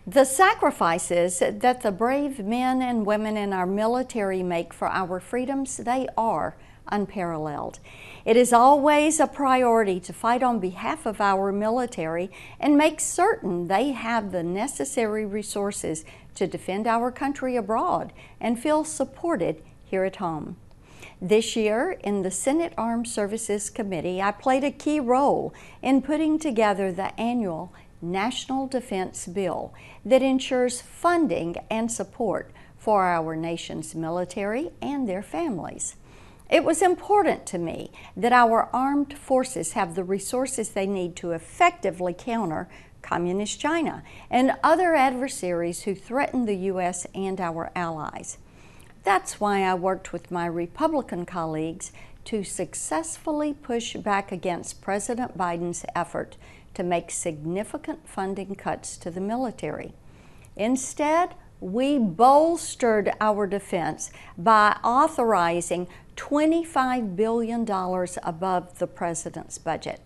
The sacrifices that the brave men and women in our military make for our freedoms, they are unparalleled. It is always a priority to fight on behalf of our military and make certain they have the necessary resources to defend our country abroad and feel supported here at home. This year, in the Senate Armed Services Committee, I played a key role in putting together the annual National Defense Bill that ensures funding and support for our nation's military and their families. It was important to me that our armed forces have the resources they need to effectively counter Communist China and other adversaries who threaten the U.S. and our allies. That's why I worked with my Republican colleagues to successfully push back against President Biden's effort to make significant funding cuts to the military. Instead, we bolstered our defense by authorizing $25 billion above the president's budget.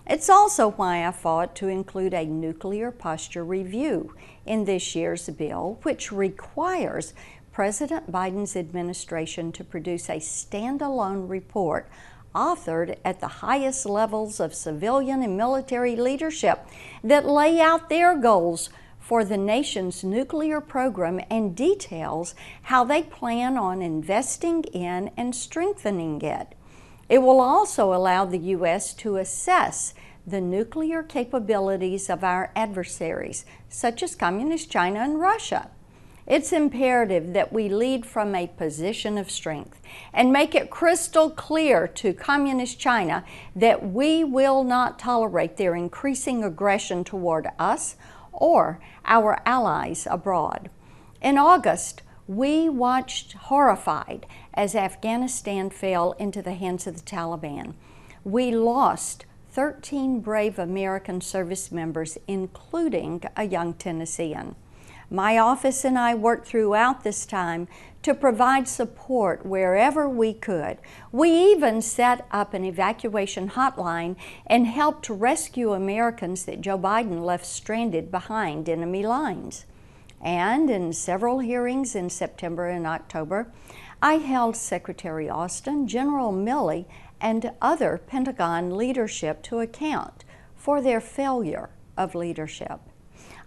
It's also why I fought to include a nuclear posture review in this year's bill, which requires President Biden's administration to produce a standalone report authored at the highest levels of civilian and military leadership that lay out their goals for the nation's nuclear program and details how they plan on investing in and strengthening it. It will also allow the U.S. to assess the nuclear capabilities of our adversaries, such as Communist China and Russia. It's imperative that we lead from a position of strength and make it crystal clear to Communist China that we will not tolerate their increasing aggression toward us or our allies abroad. In August, we watched horrified as Afghanistan fell into the hands of the Taliban. We lost 13 brave American service members, including a young Tennessean. My office and I worked throughout this time to provide support wherever we could. We even set up an evacuation hotline and helped rescue Americans that Joe Biden left stranded behind enemy lines. And in several hearings in September and October, I held Secretary Austin, General Milley, and other Pentagon leadership to account for their failure of leadership.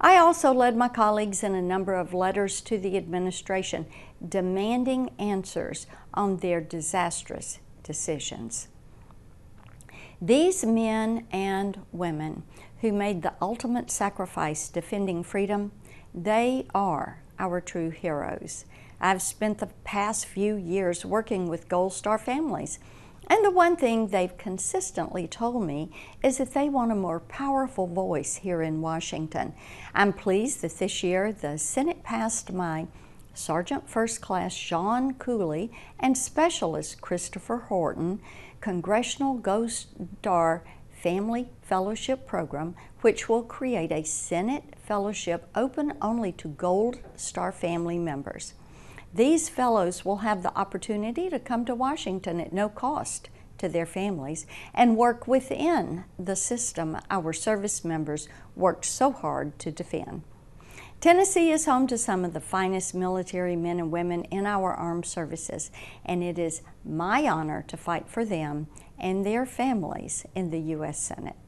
I also led my colleagues in a number of letters to the administration demanding answers on their disastrous decisions. These men and women who made the ultimate sacrifice defending freedom, they are our true heroes. I've spent the past few years working with Gold Star families, and the one thing they've consistently told me is that they want a more powerful voice here in Washington. I'm pleased that this year the Senate passed my Sergeant First Class Sean Cooley and Specialist Christopher Horton Congressional Gold Star Family Fellowship Program, which will create a Senate fellowship open only to Gold Star family members. These fellows will have the opportunity to come to Washington at no cost to their families and work within the system our service members worked so hard to defend. Tennessee is home to some of the finest military men and women in our armed services, and it is my honor to fight for them and their families in the U.S. Senate.